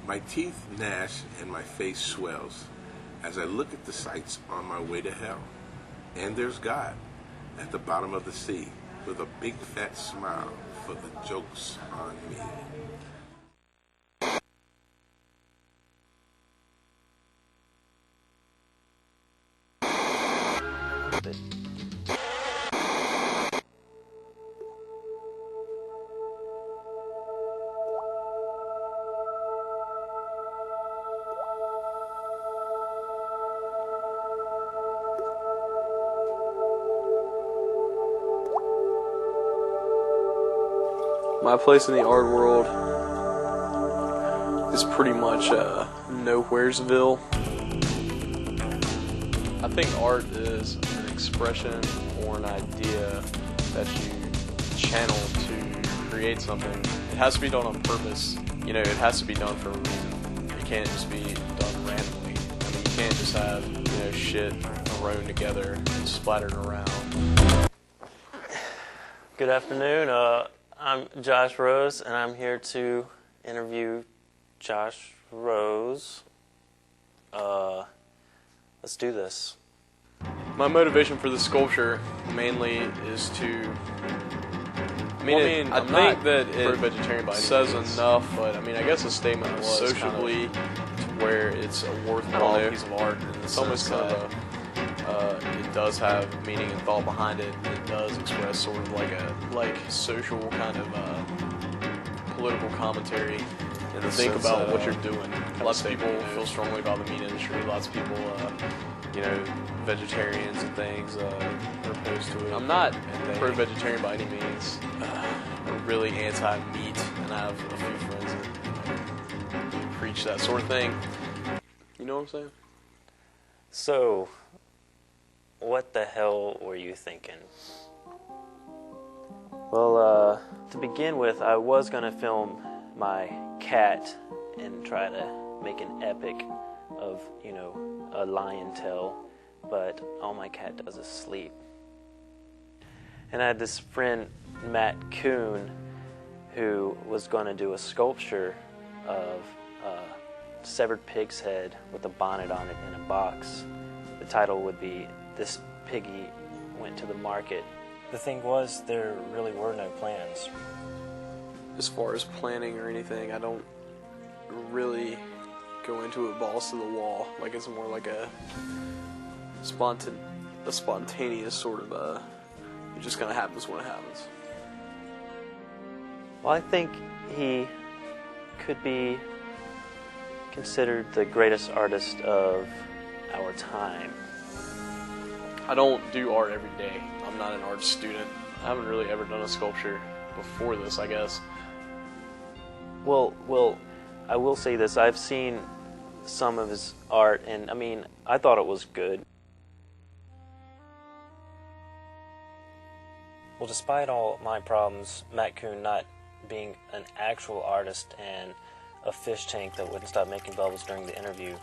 My teeth gnash and my face swells as I look at the sights on my way to hell. And there's God at the bottom of the sea with a big fat smile for the joke's on me. My place in the art world is pretty much Nowheresville. I think art is an expression or an idea that you channel to create something. It has to be done on purpose. You know, it has to be done for a reason. It can't just be done randomly. I mean, you can't just have, shit thrown together and splattered around. Good afternoon. I'm Josh Rose, and I'm here to interview Josh Rose. Let's do this. My motivation for the sculpture mainly is to... I think that it says enough, but I guess the statement was sociably to where it's a worthwhile piece of art. And it's almost kind of it does have meaning and thought behind it. It does express sort of like social kind of political commentary. And think about what you're doing. Lots of people feel strongly about the meat industry. Lots of people, vegetarians and things are opposed to it. I'm not pro-vegetarian by any means. I'm really anti-meat, and I have a few friends that preach that sort of thing. You know what I'm saying? So, what the hell were you thinking? Well, to begin with, I was going to film my cat and try to make an epic of, a lion tail, but all my cat does is sleep. And I had this friend, Matt Kuhn, who was going to do a sculpture of a severed pig's head with a bonnet on it in a box. The title would be, "This Piggy Went to the Market." The thing was, there really were no plans. As far as planning or anything, I don't really go into it balls to the wall. Like, it's more like a spontaneous sort of it just kind of happens when it happens. Well, I think he could be considered the greatest artist of our time. I don't do art every day. I'm not an art student. I haven't really ever done a sculpture before this, I guess. Well, I will say this. I've seen some of his art, and I thought it was good. Well, despite all my problems, Matt Kuhn not being an actual artist and a fish tank that wouldn't stop making bubbles during the interview,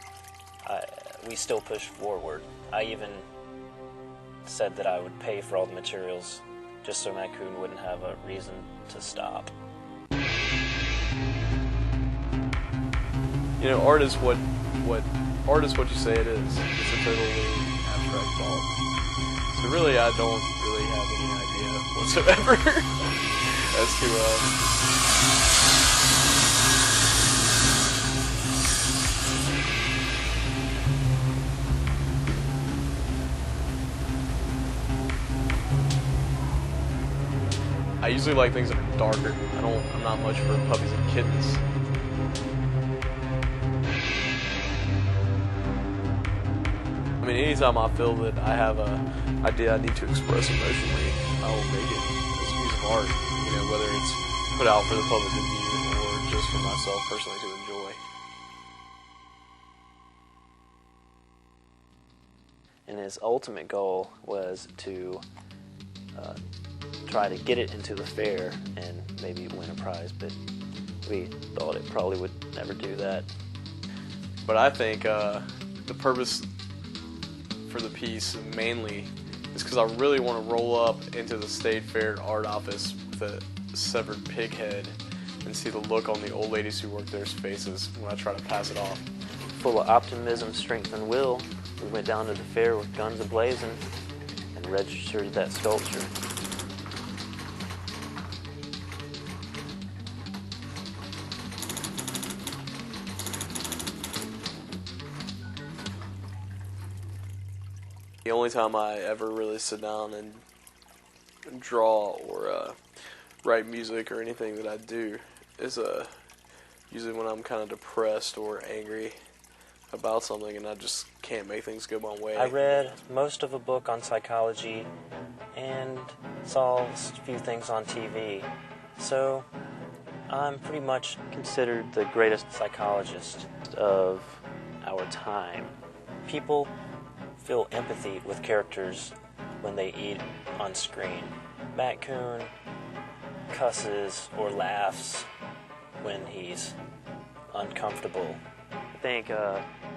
we still pushed forward. I even said that I would pay for all the materials just so Matt Kuhn wouldn't have a reason to stop. Art is what you say it is. It's a totally abstract thought. So really, I don't really have any idea whatsoever as to I usually like things that are darker. I'm not much for puppies and kittens. Anytime I feel that I have an idea I need to express emotionally, I will make it as a piece of art, whether it's put out for the public to view or just for myself personally to enjoy. And his ultimate goal was to try to get it into the fair and maybe win a prize, but we thought it probably would never do that. But I think the purpose for the piece mainly is because I really want to roll up into the State Fair art office with a severed pig head and see the look on the old ladies who work there's faces when I try to pass it off. Full of optimism, strength, and will, we went down to the fair with guns a-blazing and registered that sculpture. The only time I ever really sit down and draw or write music or anything that I do is usually when I'm kind of depressed or angry about something and I just can't make things go my way. I read most of a book on psychology and saw a few things on TV, so I'm pretty much considered the greatest psychologist of our time. People feel empathy with characters when they eat on screen. Matt Coon cusses or laughs when he's uncomfortable. I think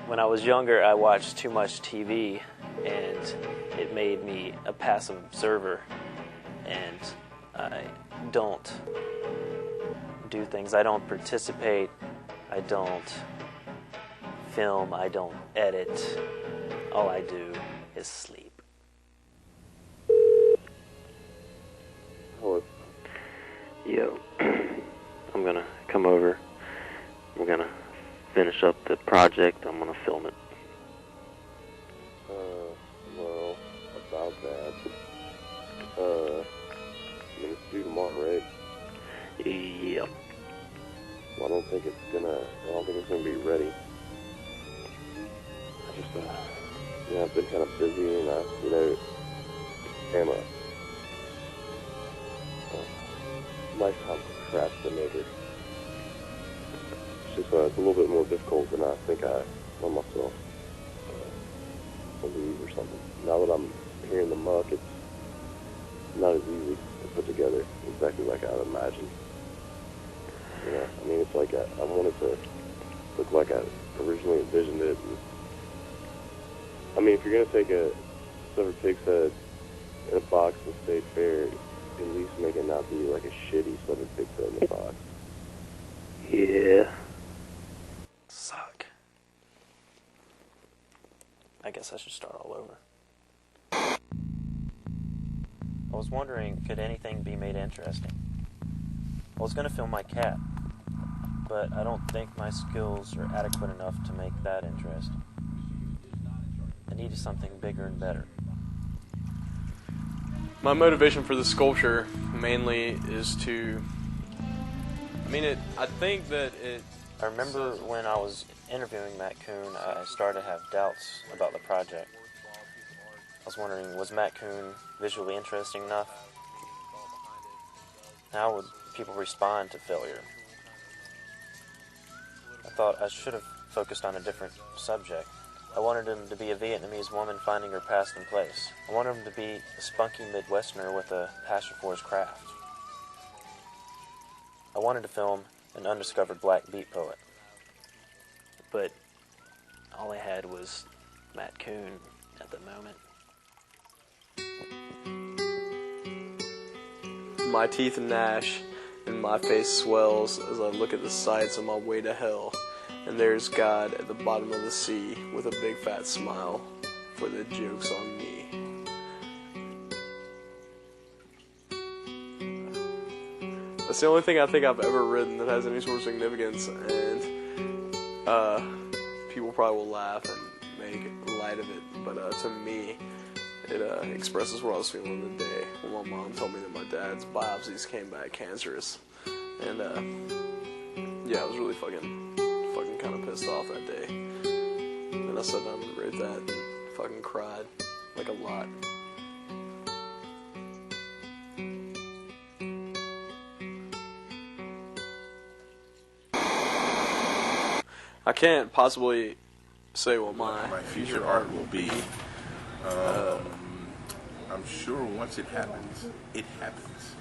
when I was younger I watched too much TV and it made me a passive observer, and I don't do things. I don't participate, I don't film, I don't edit. All I do is sleep. Hello. Yo, I'm gonna come over. We're gonna finish up the project. I'm gonna film it. Well, about that. I mean, it's due tomorrow, right? Yep. Well, I don't think it's gonna be ready. I just, I've been kind of busy, and am a lifetime procrastinator. It's just, it's a little bit more difficult than I think I let myself believe or something. Now that I'm here in the muck, it's not as easy to put together exactly like I imagined. I mean, it's like I wanted to look like I originally envisioned it. And, I mean, if you're going to take a silver pig's head in a box in the state fair, at least make it not be like a shitty silver pig's head in the box. Yeah. Suck. I guess I should start all over. I was wondering, could anything be made interesting? I was going to film my cat, but I don't think my skills are adequate enough to make that interesting. I needed something bigger and better. My motivation for the sculpture mainly is to, I think that it... I remember when I was interviewing Matt Coon, I started to have doubts about the project. I was wondering, was Matt Coon visually interesting enough? How would people respond to failure? I thought I should have focused on a different subject. I wanted him to be a Vietnamese woman finding her past and place. I wanted him to be a spunky Midwesterner with a passion for his craft. I wanted to film an undiscovered black beat poet. But all I had was Matt Coon at the moment. My teeth gnash and my face swells as I look at the sights on my way to hell. And there's God at the bottom of the sea with a big fat smile for the joke's on me. That's the only thing I think I've ever written that has any sort of significance, and people probably will laugh and make light of it, but to me, it expresses what I was feeling the day when my mom told me that my dad's biopsies came back cancerous, and yeah, I was really fucking kind of pissed off that day, and I sat down and wrote that and fucking cried, like a lot. I can't possibly say what my future art will be. I'm sure once it happens, it happens.